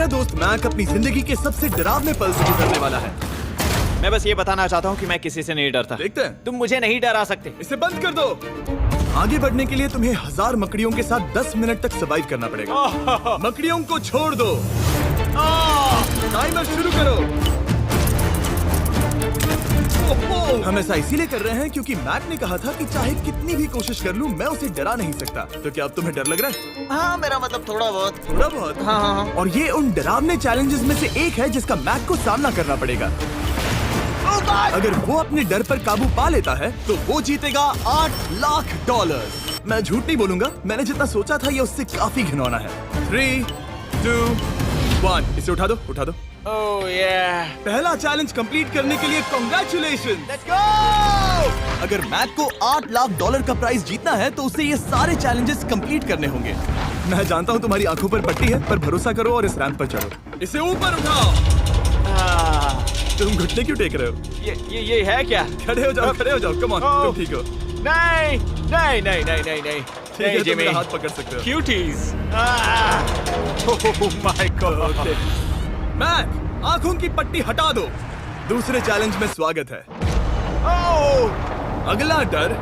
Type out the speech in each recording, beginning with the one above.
मेरा दोस्त मैक अपनी जिंदगी के सबसे डरावने पल से गुजरने वाला है। मैं बस ये बताना चाहता हूँ कि मैं किसी से नहीं डरता। देखते हैं। तुम मुझे नहीं डरा सकते। इसे बंद कर दो। आगे बढ़ने के लिए तुम्हें 1000 मकड़ियों के साथ 10 मिनट तक सर्वाइव करना पड़ेगा। मकड़ियों को छोड़ दो। टाइमर शुरू करो। हम ऐसा इसीलिए कर रहे हैं क्योंकि मैक ने कहा था कि चाहे कितनी भी कोशिश कर लूं, मैं उसे डरा नहीं सकता। तो क्या अब तुम्हें डर लग रहा है? हाँ, मेरा मतलब थोड़ा बहुत। थोड़ा बहुत? हाँ। और ये उन डरावने चैलेंजेस में से एक है जिसका मैक को सामना करना पड़ेगा। अगर वो अपने डर पर काबू पा लेता है तो वो जीतेगा $8 लाख। मैं झूठ नहीं बोलूंगा, मैंने जितना सोचा था ये उससे काफी घिनौना है। 3, 2, 1, इसे उठा दो, उठा दो। ओह yeah। पहला चैलेंज कंप्लीट करने के लिए कांग्रेचुलेशन। Let's go! अगर मैक को $8 लाख का प्राइज जीतना है तो उसे ये सारे चैलेंजेस कंप्लीट करने होंगे। मैं जानता हूँ तुम्हारी आंखों पर पट्टी है, पर भरोसा करो और इस रैंप पर चढ़ो। इसे ऊपर उठाओ। तुम घुटने क्यों टेक रहे हो? ये है क्या? खड़े हो जाओ, खड़े हो जाओ। कम ऑन, तुम ठीक हो? नहीं नहीं नहीं नहीं नहीं नहीं। ठीक है, तुम मेरा हाथ पकड़ सकते हो। Cuties। Oh my God। Mac, आंखों की पट्टी हटा दो। दूसरे चैलेंज में स्वागत है। अगला डर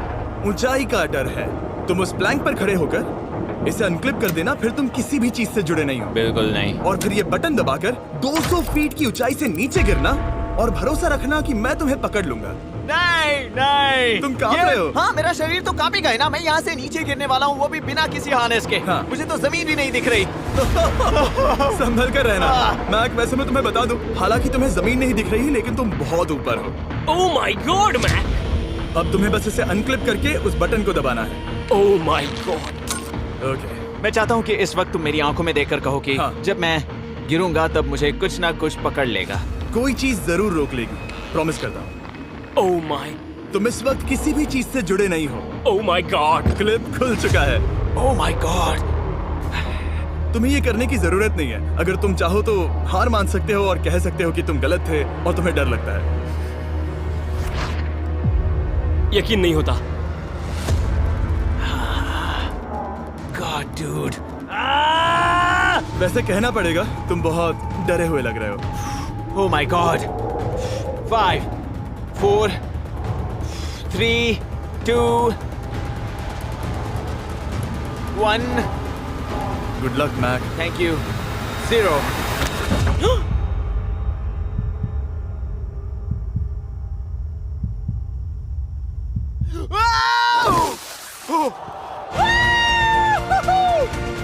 ऊंचाई का डर है। तुम उस प्लैंक पर खड़े होकर इसे अनक्लिप कर देना, फिर तुम किसी भी चीज से जुड़े नहीं हो। बिल्कुल नहीं। और फिर ये बटन दबाकर 200 फीट की ऊंचाई से नीचे गिरना और भरोसा रखना कि मैं तुम्हें पकड़ लूंगा। नहीं नहीं। तुम कांप रहे हो? हाँ, मेरा शरीर तो कांपेगा ही ना। मैं यहाँ से नीचे गिरने वाला हूँ, वो भी बिना किसी हार्नेस के। हाँ। मुझे तो जमीन भी नहीं दिख रही। संभल कर रहना। मैक, वैसे मैं तुम्हें बता दूं, हालांकि तुम्हें जमीन नहीं दिख रही लेकिन तुम बहुत ऊपर हो। Oh my God Mac. अब तुम्हें बस इसे अनक्लिप करके उस बटन को दबाना है। ओह माय गॉड। ओके। मैं चाहता हूँ कि इस वक्त तुम मेरी आंखों में देखकर कहो कि हाँ। जब मैं गिरूंगा तब मुझे कुछ ना कुछ पकड़ लेगा। कोई चीज जरूर रोक लेगी, प्रॉमिस करता हूँ। Oh my. तुम इस वक्त किसी भी चीज से जुड़े नहीं हो। Oh my God. क्लिप खुल चुका है। ओह माय गॉड। तुम्हें ये करने की जरूरत नहीं है। अगर तुम चाहो तो हार मान सकते हो और कह सकते हो कि तुम गलत थे और तुम्हें डर लगता है। यकीन नहीं होता। God dude. वैसे कहना पड़ेगा, तुम बहुत डरे हुए लग रहे हो। Oh my God. 5, 4, 3, 2, 1। Good luck Mac. Thank you. 0।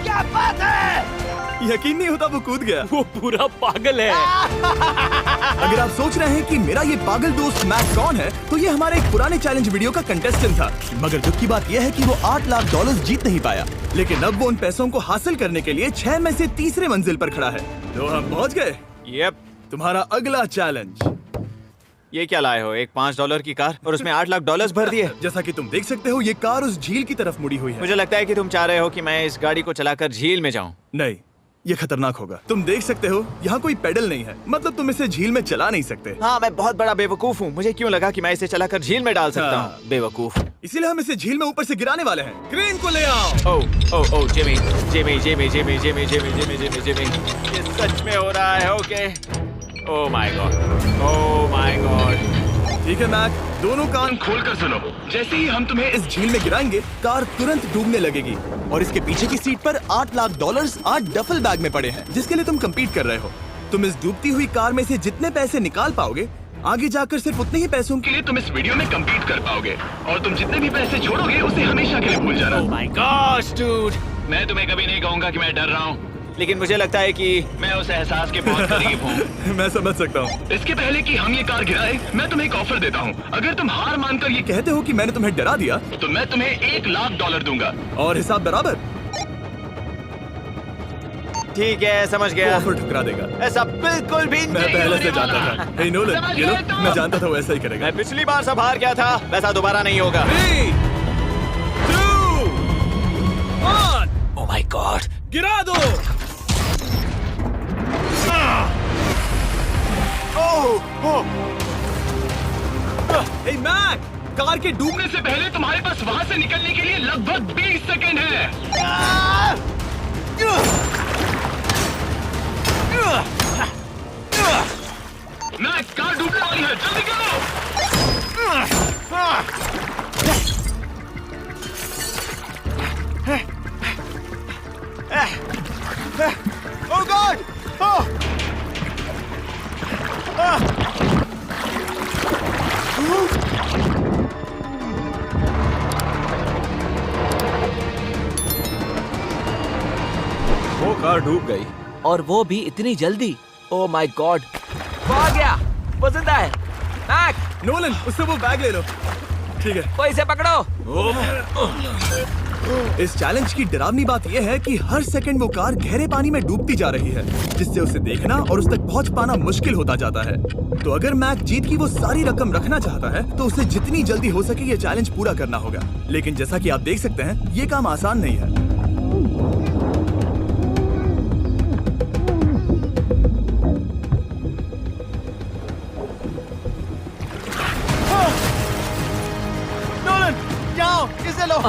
क्या बात है? यकीन नहीं होता वो कूद गया। वो पूरा पागल है। अगर आप सोच रहे हैं कि मेरा ये पागल दोस्त मैक कौन है, तो ये हमारे एक पुराने चैलेंज वीडियो का कंटेस्टेंट था। मगर दुख की बात यह है कि वो $8 लाख जीत नहीं पाया। लेकिन अब वो उन पैसों को हासिल करने के लिए 6 में से तीसरे मंजिल पर खड़ा है। तो हम पहुंच गए। यप। तुम्हारा अगला चैलेंज। ये क्या लाए हो? एक $5 की कार और उसमें $8 लाख भर दिए। जैसा कि तुम देख सकते हो, ये कार उस झील की तरफ मुड़ी हुई है। मुझे लगता है कि तुम चाह रहे हो कि मैं इस गाड़ी को चलाकर झील में जाऊं। नहीं, ये खतरनाक होगा। तुम देख सकते हो यहाँ कोई पेडल नहीं है, मतलब तुम इसे झील में चला नहीं सकते। हाँ, मैं बहुत बड़ा बेवकूफ हूँ। मुझे क्यों लगा कि मैं इसे चलाकर झील में डाल सकता हाँ। हूँ? बेवकूफ। इसीलिए हम इसे झील में ऊपर से गिराने वाले हैं। क्रेन को ले आओ। Oh Jimmy Jimmy Jimmy Jimmy Jimmy Jimmy Jimmy Jimmy Jimmy, ये सच में हो रहा है? Okay. Oh my god. Oh my god. ठीक है मैक, दोनों कान खोलकर सुनो। जैसे ही हम तुम्हें इस झील में गिराएंगे, कार तुरंत डूबने लगेगी और इसके पीछे की सीट पर $8 लाख 8 डफल बैग में पड़े हैं, जिसके लिए तुम कम्पीट कर रहे हो। तुम इस डूबती हुई कार में से जितने पैसे निकाल पाओगे, आगे जाकर सिर्फ उतने ही पैसों के लिए तुम इस वीडियो में कम्पीट कर पाओगे। और तुम जितने भी पैसे छोड़ोगे उसे हमेशा के लिए भूल जाना। Oh my gosh dude. मैं तुम्हें कभी नहीं कहूंगा कि मैं डर रहा हूँ। लेकिन मुझे लगता है कि मैं उस एहसास के बहुत करीब हूँ। मैं समझ सकता हूँ। इसके पहले कि हम ये कार गिराए, मैं तुम्हें एक ऑफर देता हूँ। अगर तुम हार मानकर ये कहते हो कि मैंने तुम्हें डरा दिया, तो मैं तुम्हें $1 लाख दूंगा। और हिसाब बराबर। ठीक है, समझ गया। ऑफर ठुकरा देगा। ऐसा बिल्कुल भी मैं नहीं पहले होने से जानता वाला। था। हे नोलन, समझ ये लो, गए तुम? मैं जानता था वो ऐसा ही करेगा। मैं पिछली बार सब हार गया था, वैसा दोबारा नहीं होगा। 3, 2, 1, ओह माय गॉड। गिरा दो। हे मैक, कार के डूबने से पहले तुम्हारे पास वहाँ से निकलने के लिए लगभग 20 सेकंड है। कार डूबने वाली है, जल्दी करो। Oh God! Oh! वो कार डूब गई। और वो भी इतनी जल्दी। ओ माय गॉड, वो आ गया, वो जिंदा है। मैक, नोलन, उससे वो बैग ले लो। ठीक है। वो इसे पकड़ो। इस चैलेंज की डरावनी बात यह है कि हर सेकंड वो कार गहरे पानी में डूबती जा रही है, जिससे उसे देखना और उस तक पहुंच पाना मुश्किल होता जाता है। तो अगर मैक जीत की वो सारी रकम रखना चाहता है तो उसे जितनी जल्दी हो सके ये चैलेंज पूरा करना होगा। लेकिन जैसा कि आप देख सकते हैं, ये काम आसान नहीं है। नोलन, जाओ, इसे लो।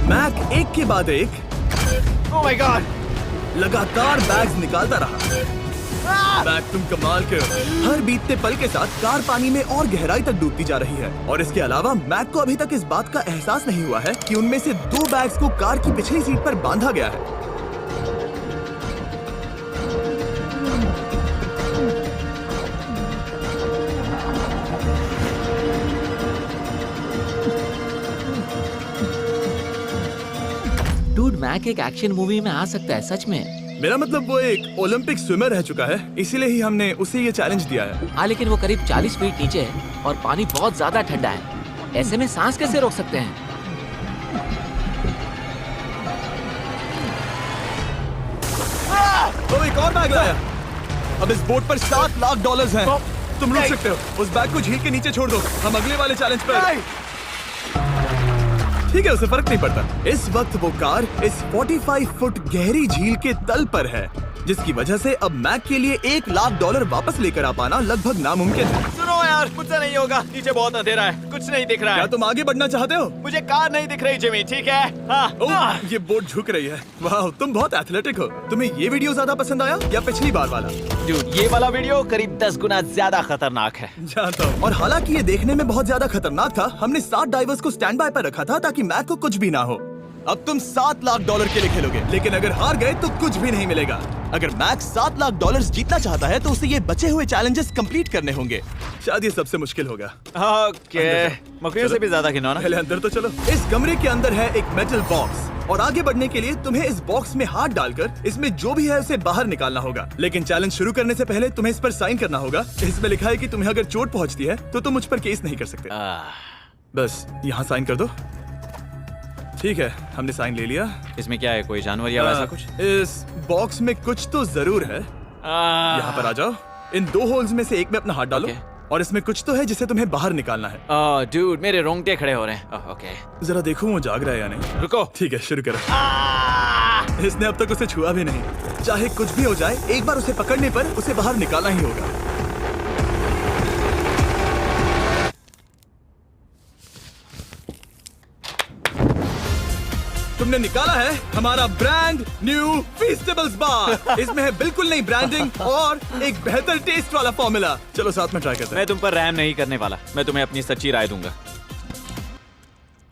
मैक एक के बाद एक ओह माय गॉड! लगातार बैग्स निकालता रहा। मैक, तुम कमाल के हो। हर बीतते पल के साथ कार पानी में और गहराई तक डूबती जा रही है, और इसके अलावा मैक को अभी तक इस बात का एहसास नहीं हुआ है कि उनमें से 2 बैग्स को कार की पिछली सीट पर बांधा गया है। डूड, मैक एक एक्शन मूवी में आ सकता है, सच में। मेरा मतलब वो एक ओलंपिक स्विमर रह चुका है, इसीलिए ही हमने उसे ये चैलेंज दिया है। हाँ, लेकिन वो करीब 40 फीट नीचे है और पानी बहुत ज्यादा ठंडा है। ऐसे में सांस कैसे रोक सकते हैं? तो एक और बैग लाया। अब इस बोट पर $7 लाख हैं। तुम रुक सकते हो। उस बैग को झील के नीचे छोड़ दो, हम अगले वाले चैलेंज पर। ठीक है, उसे फर्क नहीं पड़ता। इस वक्त वो कार इस 45 फुट गहरी झील के तल पर है, जिसकी वजह से अब मैक के लिए $1 लाख वापस लेकर आ पाना लगभग नामुमकिन है। सुनो यार, मुझसे नहीं होगा। नीचे बहुत अंधेरा है, कुछ नहीं दिख रहा क्या है। तुम आगे बढ़ना चाहते हो? मुझे कार नहीं दिख रही जिमी, ठीक है? हाँ। ओह, ये बोट झुक रही है। वाह, तुम बहुत एथलेटिक हो। तुम्हें ये वीडियो ज्यादा पसंद आया या पिछली बार वाला? Dude, ये वाला वीडियो करीब 10 गुना ज्यादा खतरनाक है। जानता हूँ। और हालांकि ये देखने में बहुत ज्यादा खतरनाक था, हमने 7 डाइवर्स को स्टैंड बाय पर रखा था ताकि मैक को कुछ भी ना हो। अब तुम $7 लाख के लिए खेलोगे, लेकिन अगर हार गए तो कुछ भी नहीं मिलेगा। अगर मैक $7 लाख जीतना चाहता है तो उसे ये बचे हुए चैलेंजेस कंप्लीट करने होंगे। शायद ये सबसे मुश्किल होगा। ओके, मकड़ियों से भी ज्यादा खिलौना। पहले अंदर तो चलो। इस कमरे के अंदर है एक मेटल बॉक्स, और आगे बढ़ने के लिए तुम्हें इस बॉक्स में हाथ डालकर इसमें जो भी है उसे बाहर निकालना होगा। लेकिन चैलेंज शुरू करने से पहले तुम्हें इस पर साइन करना होगा। इसमें लिखा है कि तुम्हें अगर चोट पहुंचती है तो तुम मुझ पर केस नहीं कर सकते। बस यहाँ साइन कर दो। ठीक है, हमने साइन ले लिया। इसमें क्या है, कोई जानवर या वैसा कुछ? इस बॉक्स में कुछ तो जरूर है। यहाँ पर आ जाओ। इन 2 होल्स में से एक में अपना हाथ डालो, और इसमें कुछ तो है जिसे तुम्हें बाहर निकालना है। डूड, मेरे रोंगटे खड़े हो रहे हैं। ओके, जरा देखो वो जाग रहा है या नहीं। रुको। ठीक है, शुरू करो। इसने अब तक उसे छुआ भी नहीं। चाहे कुछ भी हो जाए, एक बार उसे पकड़ने पर उसे बाहर निकालना ही होगा। तुमने निकाला है हमारा ब्रांड न्यू फीस्टेबल्स बार। इसमें है बिल्कुल नई ब्रांडिंग और एक बेहतर टेस्ट वाला फॉर्मूला। चलो साथ में ट्राई करते हैं। मैं तुम पर रहम नहीं करने वाला। मैं तुम्हें अपनी सच्ची राय दूंगा।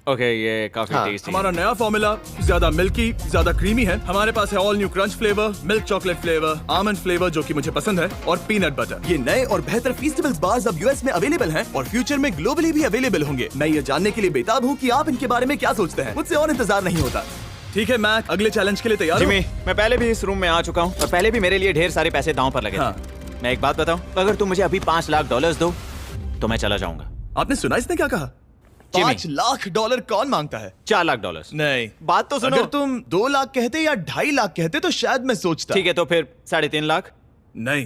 ओके, ये काफी टेस्टी है। हमारा नया फॉर्मूला ज्यादा मिल्की, ज्यादा क्रीमी है। हमारे पास है all new crunch flavour, milk chocolate flavour, almond flavour जो कि मुझे पसंद है, और पीनट बटर। ये नए और बेहतर फीस्टेबल्स बार्स अब यूएस में अवेलेबल हैं और फ्यूचर में ग्लोबली भी अवेलेबल होंगे। मैं ये जानने के लिए बेताब हूँ कि आप इनके बारे में क्या सोचते हैं। मुझसे और इंतजार नहीं होता। ठीक है मैक, अगले चैलेंज के लिए तैयार हो? जिमी, मैं पहले भी इस रूम में आ चुका हूँ और पहले भी मेरे लिए ढेर सारे पैसे दांव पर लगे थे। मैं एक बात बताऊं, अगर तुम मुझे अभी $5 लाख दो तो मैं चला जाऊंगा। आपने सुना इसने क्या कहा? $5 लाख कौन मांगता है? $4 लाख। नहीं, बात तो सुनो। अगर तुम 2 लाख कहते या 2.5 लाख कहते तो शायद मैं सोचता। ठीक है, तो फिर 3.5 लाख। नहीं,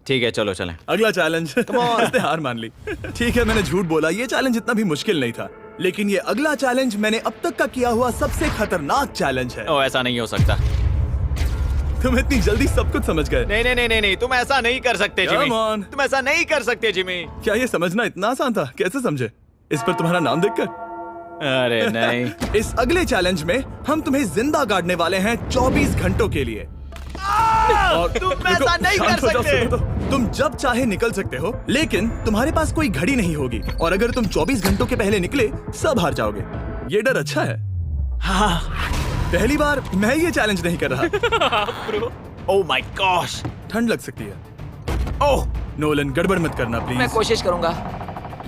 ठीक है, चलो चलें। अगला चैलेंज। इसने हार मान ली। ठीक है, मैंने झूठ बोला। ये चैलेंज इतना भी मुश्किल नहीं था, लेकिन ये अगला चैलेंज मैंने अब तक का किया हुआ सबसे खतरनाक चैलेंज है। ओ, ऐसा नहीं हो सकता। तुम इतनी जल्दी सब कुछ समझ गए। नहीं नहीं नहीं नहीं नहीं, तुम ऐसा नहीं कर सकते जिमी। Come on. तुम ऐसा नहीं कर सकते जिमी। क्या ये समझना इतना आसान था? कैसे समझे? इस पर तुम्हारा नाम देखकर? अरे नहीं। इस अगले चैलेंज में हम तुम्हें जिंदा गाड़ने वाले हैं 24 घंटों के लिए। तुम ऐसा नहीं कर शांत हो जाओ, सकते। सुनो तो। तुम जब चाहे निकल सकते हो, लेकिन तुम्हारे पास कोई घड़ी नहीं होगी और अगर तुम 24 घंटों के पहले निकले सब हार जाओगे। ये डर अच्छा है। हाँ। पहली बार मैं ये चैलेंज नहीं कर रहा। Oh my gosh. ठंड लग सकती है। ओह, नोलन गड़बड़ मत करना मैं प्लीज। कोशिश करूंगा।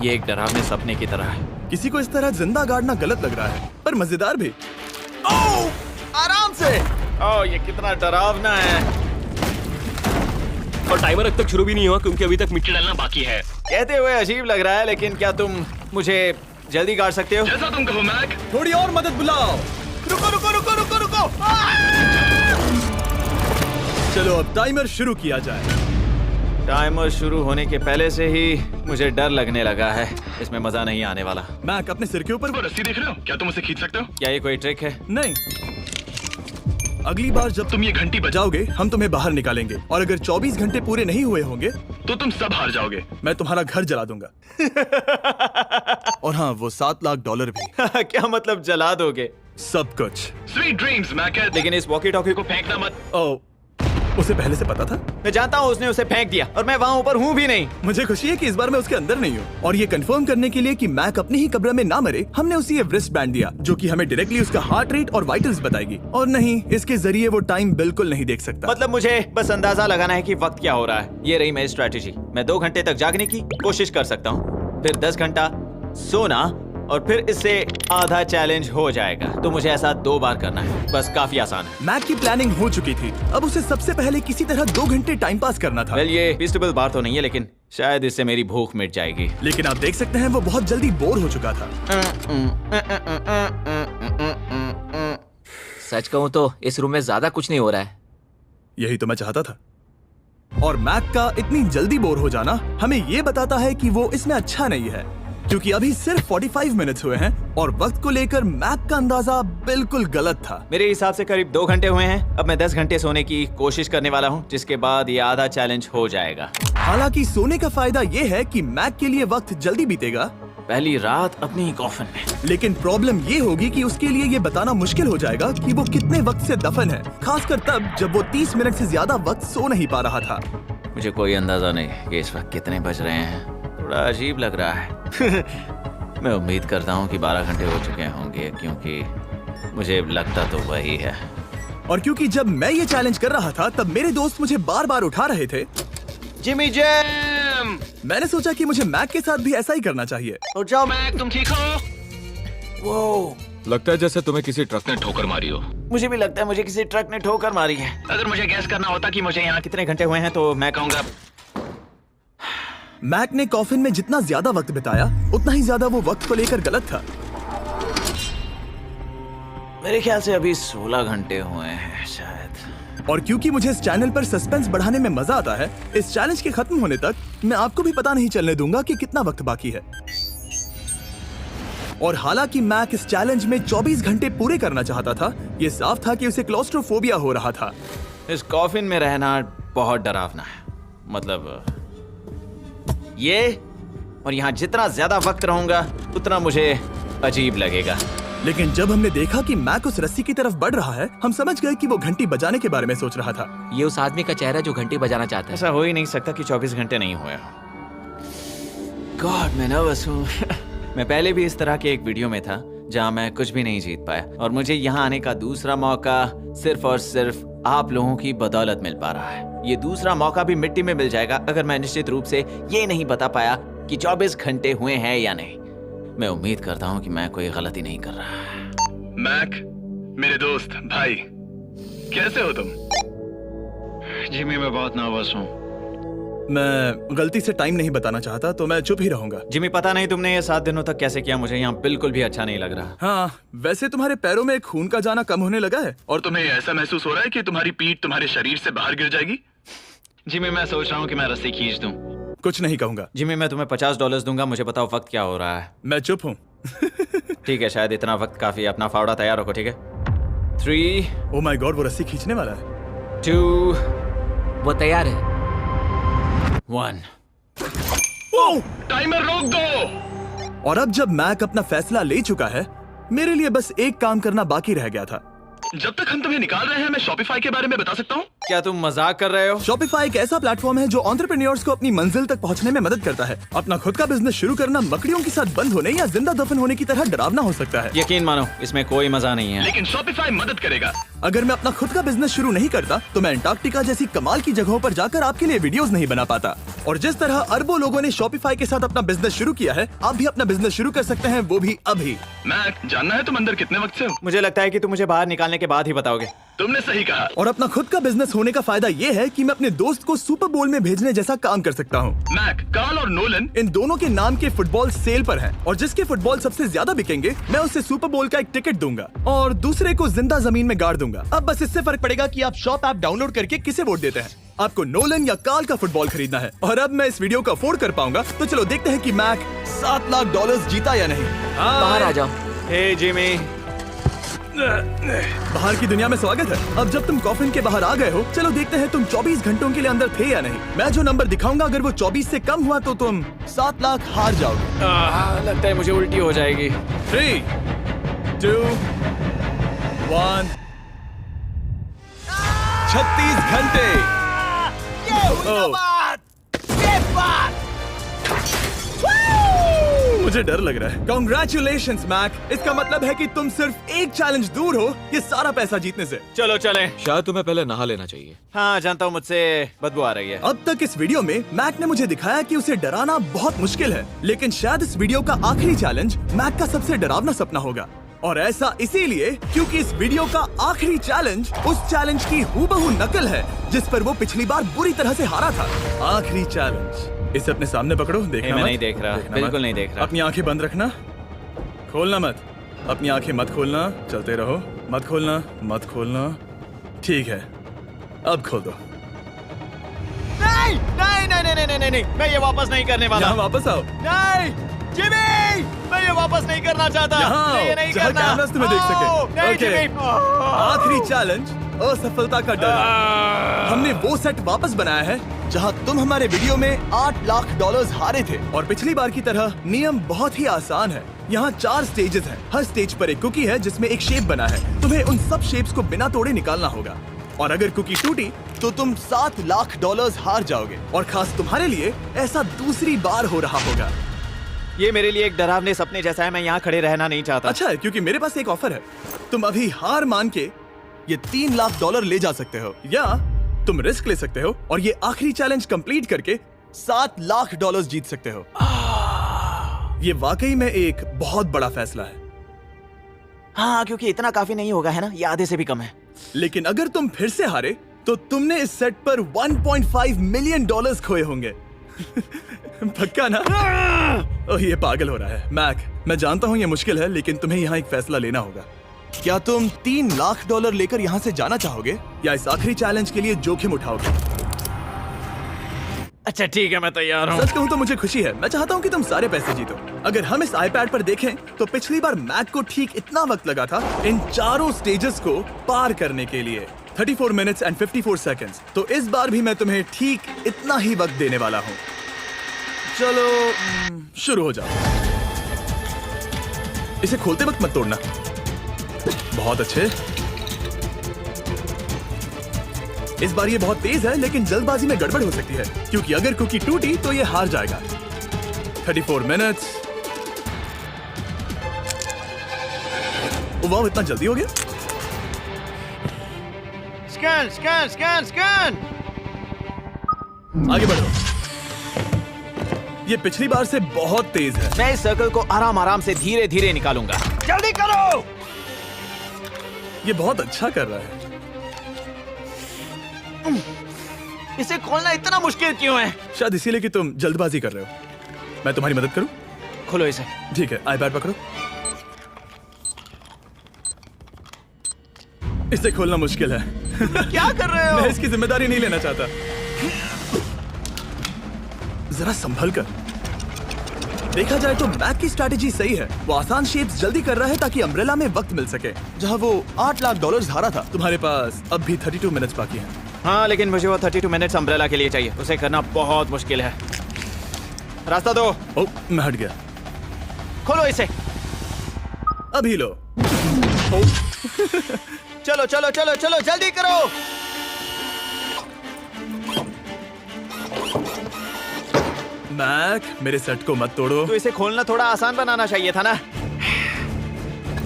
ये एक डरावने सपने की तरह है। किसी को इस तरह जिंदा गाड़ना गलत लग रहा है, पर मजेदार भी। ओह, आराम से। ओह, ये कितना डरावना है। और टाइमर अब तक शुरू भी नहीं हुआ क्योंकि अभी तक मिट्टी डलना बाकी है। कहते हुए अजीब लग रहा है, लेकिन क्या तुम मुझे जल्दी गाड़ सकते हो? जैसा तुम कहो मैक। थोड़ी और मदद बुलाओ। रुको रुको रुको रुको रुको। चलो अब टाइमर शुरू किया जाए। टाइमर शुरू होने के पहले से ही मुझे डर लगने लगा है। इसमें मजा नहीं आने वाला। मैक अपने सिर के ऊपर वो रस्सी देख रहे हो? क्या तुम उसे खींच सकते हो? क्या ये कोई ट्रिक है? नहीं। अगली बार जब तुम ये घंटी बजाओगे हम तुम्हें बाहर निकालेंगे और अगर 24 घंटे पूरे नहीं हुए होंगे तो तुम सब हार जाओगे। मैं तुम्हारा घर जला दूंगा। और हाँ, वो $7 लाख भी। क्या मतलब जला दोगे? सब कुछ। Sweet dreams Mac. लेकिन इस वॉकी टॉकी को फेंकना मत। ओ, उसे पहले से पता था? मैं जानता हूँ उसने उसे फेंक दिया और मैं वहाँ ऊपर हूँ भी नहीं। मुझे खुशी है कि इस बार मैं उसके अंदर नहीं हूँ। और ये कंफर्म करने के लिए कि मैक अपनी ही कब्र में ना मरे, हमने उसे ये रिस्ट बैंड दिया जो कि हमें डायरेक्टली उसका हार्ट रेट और वाइटल्स बताएगी। और नहीं, इसके जरिए वो टाइम बिल्कुल नहीं देख सकता। मतलब मुझे बस अंदाजा लगाना है कि वक्त क्या हो रहा है। ये रही मेरी स्ट्रेटेजी। मैं 2 घंटे तक जागने की कोशिश कर सकता हूँ, फिर 10 घंटा सोना और फिर इससे आधा चैलेंज हो जाएगा। तो मुझे ऐसा 2 बार करना है। बस काफी आसान है। मैक की प्लानिंग हो चुकी थी। अब उसे सबसे पहले किसी तरह 2 घंटे टाइम पास करना था। वेल, ये फीस्टेबल बार तो नहीं है, लेकिन शायद इससे मेरी भूख मिट जाएगी। लेकिन आप देख सकते हैं वो बहुत जल्दी बोर हो चुका था। सच कहूँ तो इस रूम में ज्यादा कुछ नहीं हो रहा है। यही तो मैं चाहता था। और मैक का इतनी जल्दी बोर हो जाना हमें ये बताता है कि वो इसमें अच्छा नहीं है, क्योंकि अभी सिर्फ 45 मिनट्स हुए हैं और वक्त को लेकर मैक का अंदाजा बिल्कुल गलत था। मेरे हिसाब से करीब 2 घंटे हुए हैं। अब मैं 10 घंटे सोने की कोशिश करने वाला हूँ, जिसके बाद ये आधा चैलेंज हो जाएगा। हालांकि सोने का फायदा ये है कि मैक के लिए वक्त जल्दी बीतेगा, पहली रात अपनी कॉफिन में। लेकिन प्रॉब्लम ये होगी कि उसके लिए ये बताना मुश्किल हो जाएगा कि वो कितने वक्त से दफन है, खासकर तब जब वो 30 मिनट से ज्यादा वक्त सो नहीं पा रहा था। मुझे कोई अंदाजा नहीं कि इस वक्त कितने बज रहे हैं। थोड़ा अजीब लग रहा है। मैं उम्मीद करता हूँ कि 12 घंटे हो चुके होंगे, क्योंकि मुझे लगता तो वही है। और क्योंकि जब मैं ये चैलेंज कर रहा था तब मेरे दोस्त मुझे बार बार उठा रहे थे, जिमी जैम, मैंने सोचा कि मुझे मैक के साथ भी ऐसा ही करना चाहिए। उठ जाओ। मैक तुम ठीक हो? वो लगता है जैसे तुम्हें किसी ट्रक ने ठोकर मारी हो। मुझे भी लगता है मुझे किसी ट्रक ने ठोकर मारी है। अगर मुझे गैस करना होता कि मुझे यहाँ कितने घंटे हुए हैं तो मैं कहूँगा मैक ने कॉफिन में जितना ज्यादा वक्त बिताया उतना ही ज्यादा वो वक्त को लेकर गलत था। मेरे ख्याल से अभी 16 घंटे हुए हैं शायद। और क्योंकि मुझे इस चैनल पर सस्पेंस बढ़ाने में मजा आता है, इस चैलेंज के खत्म होने तक मैं आपको भी पता नहीं चलने दूंगा कि कितना वक्त बाकी है। और हालांकि मैक इस चैलेंज में 24 घंटे पूरे करना चाहता था, ये साफ था कि उसे क्लॉस्ट्रोफोबिया हो रहा था। इस कॉफिन में रहना बहुत डरावना है। मतलब ये, और यहाँ जितना ज्यादा वक्त रहूंगा उतना मुझे अजीब लगेगा। लेकिन जब हमने देखा कि मैक उस रस्सी की तरफ बढ़ रहा है, हम समझ गए कि वो घंटी बजाने के बारे में सोच रहा था। ये उस आदमी का चेहरा जो घंटी बजाना चाहता है। ऐसा हो ही नहीं सकता कि 24 घंटे नहीं हुए। गॉड, मैं नर्वस हूँ। मैं पहले भी इस तरह के एक वीडियो में था जहाँ मैं कुछ भी नहीं जीत पाया, और मुझे यहाँ आने का दूसरा मौका सिर्फ और सिर्फ आप लोगों की बदौलत मिल पा रहा है। ये दूसरा मौका भी मिट्टी में मिल जाएगा अगर मैं निश्चित रूप से ये नहीं बता पाया कि 24 घंटे हुए हैं या नहीं। मैं उम्मीद करता हूँ कि मैं कोई गलती नहीं कर रहा। मैक, मेरे दोस्त भाई, कैसे हो तुम? जिमी, मैं बहुत नर्वस हूँ। मैं गलती से टाइम नहीं बताना चाहता तो मैं चुप ही रहूंगा। जिमी, पता नहीं तुमने ये 7 दिनों तक कैसे किया, मुझे यहाँ बिल्कुल भी अच्छा नहीं लग रहा। हाँ, वैसे तुम्हारे पैरों में खून का जाना कम होने लगा है। और तुम्हें ऐसा महसूस हो रहा है कि तुम्हारी पीठ तुम्हारे शरीर से बाहर गिर जाएगी? जिमी, मैं सोच रहा हूँ कि मैं रस्सी खींच दूं। कुछ नहीं कहूंगा। जिमी, मैं तुम्हें $50 दूंगा, मुझे बताओ वक्त क्या हो रहा है। मैं चुप हूँ। ठीक है, शायद इतना वक्त काफी है। अपना फावड़ा तैयार रखो, ठीक है? 3, ओ माय गॉड, वो रस्सी खींचने वाला है। 2, वो तैयार है। 1। टाइमर रोक दो। और अब जब मैक अपना फैसला ले चुका है, मेरे लिए बस एक काम करना बाकी रह गया था। जब तक हम तुम्हें निकाल रहे हैं, मैं शॉपिफाई के बारे में बता सकता हूँ। क्या तुम मजाक कर रहे हो? Shopify एक ऐसा प्लेटफॉर्म है जो एंटरप्रेन्योर्स को अपनी मंजिल तक पहुंचने में मदद करता है। अपना खुद का बिजनेस शुरू करना मकड़ियों के साथ बंद होने या जिंदा दफन होने की तरह डरावना हो सकता है। यकीन मानो इसमें कोई मजा नहीं है। लेकिन Shopify मदद करेगा। अगर मैं अपना खुद का बिजनेस शुरू नहीं करता तो मैं अंटार्कटिका जैसी कमाल की जगहों पर जाकर आपके लिए वीडियोस नहीं बना पाता। और जिस तरह अरबों लोगों ने Shopify के साथ अपना बिजनेस शुरू किया है, आप भी अपना बिजनेस शुरू कर सकते हैं, वो भी अभी। मैक, जानना है तुम अंदर कितने वक्त से हो? मुझे लगता है कि तुम मुझे बाहर निकालने के बाद ही बताओगे। तुमने सही कहा। और अपना खुद का बिजनेस होने का फायदा ये है कि मैं अपने दोस्त को सुपर बोल में भेजने जैसा काम कर सकता हूँ। मैक, कार्ल और नोलन इन दोनों के नाम के फुटबॉल सेल पर हैं और जिसके फुटबॉल सबसे ज्यादा बिकेंगे मैं उसे सुपर बोल का एक टिकट दूंगा और दूसरे को जिंदा जमीन में गाड़ दूंगा। अब बस इससे फर्क पड़ेगा कि आप शॉप ऐप डाउनलोड करके किसे वोट देते हैं। आपको नोलन या कार्ल का फुटबॉल खरीदना है और अब मैं इस वीडियो को अफोर्ड कर पाऊंगा, तो चलो देखते हैं कि मैक $7 लाख जीता या नहीं। बाहर आ जाओ। हे जिमी, बाहर की दुनिया में स्वागत है। अब जब तुम कॉफिन के बाहर आ गए हो, चलो देखते हैं तुम 24 घंटों के लिए अंदर थे या नहीं। मैं जो नंबर दिखाऊंगा अगर वो 24 से कम हुआ तो तुम 7 लाख हार जाओगे। लगता है मुझे उल्टी हो जाएगी। 3, 2, 1। 36 घंटे। मुझे डर लग रहा है। Congratulations, Mac. इसका मतलब है कि तुम सिर्फ एक चैलेंज दूर हो ये सारा पैसा जीतने से। चलो चलें। शायद तुम्हें पहले नहा लेना चाहिए। हाँ जानता हूँ, मुझसे बदबू आ रही है। अब तक इस वीडियो में मैक ने मुझे दिखाया कि उसे डराना बहुत मुश्किल है, लेकिन शायद इस वीडियो का आखिरी चैलेंज मैक का सबसे डरावना सपना होगा। और ऐसा इसीलिए क्योंकि इस वीडियो का आखिरी चैलेंज उस चैलेंज की हूबहू नकल है जिस पर वो पिछली बार बुरी तरह से हारा था। आखिरी चैलेंज। इसे अपने सामने पकड़ो, देखना मैं मत। नहीं देख रहा, देखना बिल्कुल मत। नहीं देख रहा। अपनी आंखें बंद रखना, खोलना मत। अपनी आंखें मत खोलना, चलते रहो। मत खोलना, मत खोलना। ठीक है, अब खोल दो। नहीं नहीं नहीं नहीं नहीं नहीं, मैं ये वापस नहीं करने वाला। यहाँ वापस आओ। नहीं जिमी, मैं ये वापस नहीं करना चाहता। यहाँ मैं ये आओ, नहीं जहाँ करना। कैमरास तुम्हें देख सके। आओ, नहीं ओके। जिमी। आखिरी चैलेंज असफलता का डर। हमने वो सेट वापस बनाया है जहां तुम हमारे वीडियो में $8 लाख हारे थे और पिछली बार की तरह नियम बहुत ही आसान है। यहाँ 4 स्टेजेस हैं। हर स्टेज पर एक कुकी है जिसमें एक शेप बना है। तुम्हें उन सब शेप्स को बिना तोड़े निकालना होगा और अगर कुकी टूटी तो तुम $7 लाख हार जाओगे। और खास तुम्हारे लिए ऐसा दूसरी बार हो रहा होगा। ये मेरे लिए एक डरावने सपने जैसा है। मैं यहाँ खड़े रहना नहीं चाहता। अच्छा है क्योंकि मेरे पास एक ऑफर है। तुम अभी हार मान के ये $3 लाख ले जा सकते हो या तुम रिस्क ले सकते हो और ये आखिरी चैलेंज कंप्लीट करके $7 लाख जीत सकते हो। ये वाकई में एक बहुत बड़ा फैसला है। हाँ, क्योंकि इतना काफी नहीं होगा, है ना? ये आधे से भी कम है। लेकिन अगर तुम फिर से हारे तो तुमने इस सेट पर $1.5 मिलियन खोए होंगे। पक्का ना? ओह, ये पागल हो रहा है। मैक, मैं जानता हूँ ये मुश्किल है, लेकिन तुम्हें यहाँ एक फैसला लेना होगा। क्या तुम $3 लाख लेकर यहाँ से जाना चाहोगे या इस आखिरी चैलेंज के लिए जोखिम उठाओगे? अच्छा ठीक है, मैं तैयार हूँ। सच कहूँ तो मुझे खुशी है। मैं चाहता हूँ कि तुम सारे पैसे जीतो। अगर हम इस आईपैड पर देखें तो पिछली बार मैक को ठीक इतना वक्त लगा था इन चारों स्टेजेस को पार करने के लिए, 34 मिनट्स एंड 54 सेकंड्स। तो इस बार भी मैं तुम्हें ठीक इतना ही वक्त देने वाला हूँ। चलो शुरू हो जाओ। इसे खोलते वक्त मत तोड़ना। बहुत अच्छे। इस बार ये बहुत तेज है, लेकिन जल्दबाजी में गड़बड़ हो सकती है क्योंकि अगर कुकी टूटी तो ये हार जाएगा। 34 मिनट्स। वाह, इतना जल्दी हो गया। Scan scan scan scan. आगे बढ़ो। ये पिछली बार से बहुत तेज है। मैं इस सर्कल को आराम आराम से धीरे धीरे निकालूंगा। जल्दी करो। ये बहुत अच्छा कर रहा है। इसे खोलना इतना मुश्किल क्यों है? शायद इसीलिए कि तुम जल्दबाजी कर रहे हो। मैं तुम्हारी मदद करूं? खोलो इसे। ठीक है, आईपैड पकड़ो। इसे खोलना मुश्किल है। क्या कर रहे हो? मैं इसकी जिम्मेदारी नहीं लेना चाहता। जरा संभल कर। देखा जाए तो मैक की स्ट्रैटेजी सही है। वो आसान शेप्स जल्दी कर रहा है ताकि अम्ब्रेला में वक्त मिल सके। जहां वो $8 लाख हारा था, तुम्हारे पास अब भी 32 मिनट्स बाकी हैं। हाँ, लेकिन मुझे वो 32 मिनट्स अम्ब्रेला के लिए चाहिए। उसे करना बहुत मुश्किल है। रास्ता दो। ओह, मैं हट गया। खोलो इसे। अभी लो। चलो चलो चलो चलो, जल्दी करो। मैक, मेरे सेट को मत तोड़ो। तो इसे खोलना थोड़ा आसान बनाना चाहिए था ना।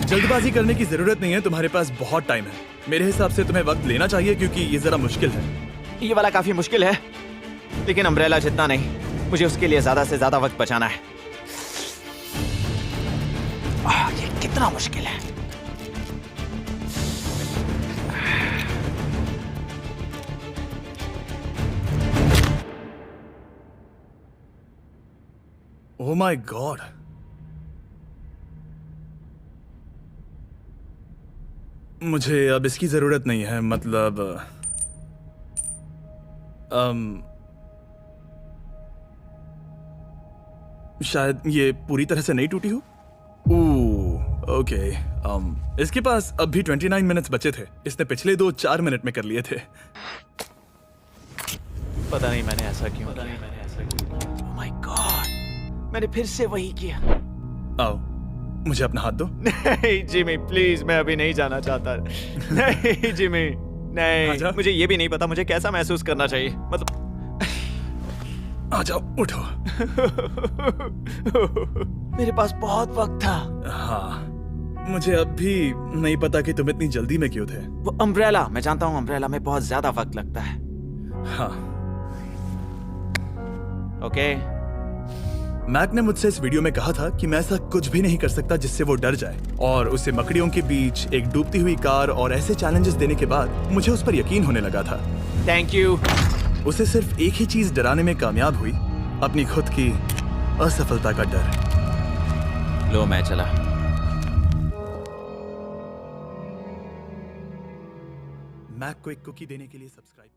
जल्दबाजी करने की जरूरत नहीं है, तुम्हारे पास बहुत टाइम है। मेरे हिसाब से तुम्हें वक्त लेना चाहिए क्योंकि ये जरा मुश्किल है। ये वाला काफी मुश्किल है, लेकिन अम्ब्रेला जितना नहीं। मुझे उसके लिए ज्यादा से ज्यादा वक्त बचाना है। ये कितना मुश्किल है। ओह माय गॉड, मुझे अब इसकी जरूरत नहीं है। मतलब शायद ये पूरी तरह से नहीं टूटी हो। ओके, इसके पास अब भी 29 मिनट्स बचे थे। इसने पिछले 4 मिनट में कर लिए थे। पता नहीं मैंने ऐसा क्यों किया। ओह माय गॉड, मैंने फिर से वही किया। आओ, मुझे अपना हाथ दो। नहीं जिमी प्लीज, मैं अभी नहीं जाना चाहता। नहीं जिमी, नहीं। आजा। मुझे ये भी नहीं पता मुझे कैसा महसूस करना चाहिए। मतलब आ जाओ, उठो। मेरे पास बहुत वक्त था। हाँ, मुझे अब भी नहीं पता कि तुम इतनी जल्दी में क्यों थे। वो अम्ब्रेला, मैं जानता हूँ अम्ब्रेला में बहुत ज्यादा वक्त लगता है। हाँ, ओके मैक ने मुझसे इस वीडियो में कहा था कि मैं ऐसा कुछ भी नहीं कर सकता जिससे वो डर जाए, और उसे मकड़ियों के बीच एक डूबती हुई कार और ऐसे चैलेंजेस देने के बाद मुझे उस पर यकीन होने लगा था। Thank you. उसे सिर्फ एक ही चीज डराने में कामयाब हुई, अपनी खुद की असफलता का डर। लो मैं चला। मैक को एक कुकी देने के लिए सब्सक्राइब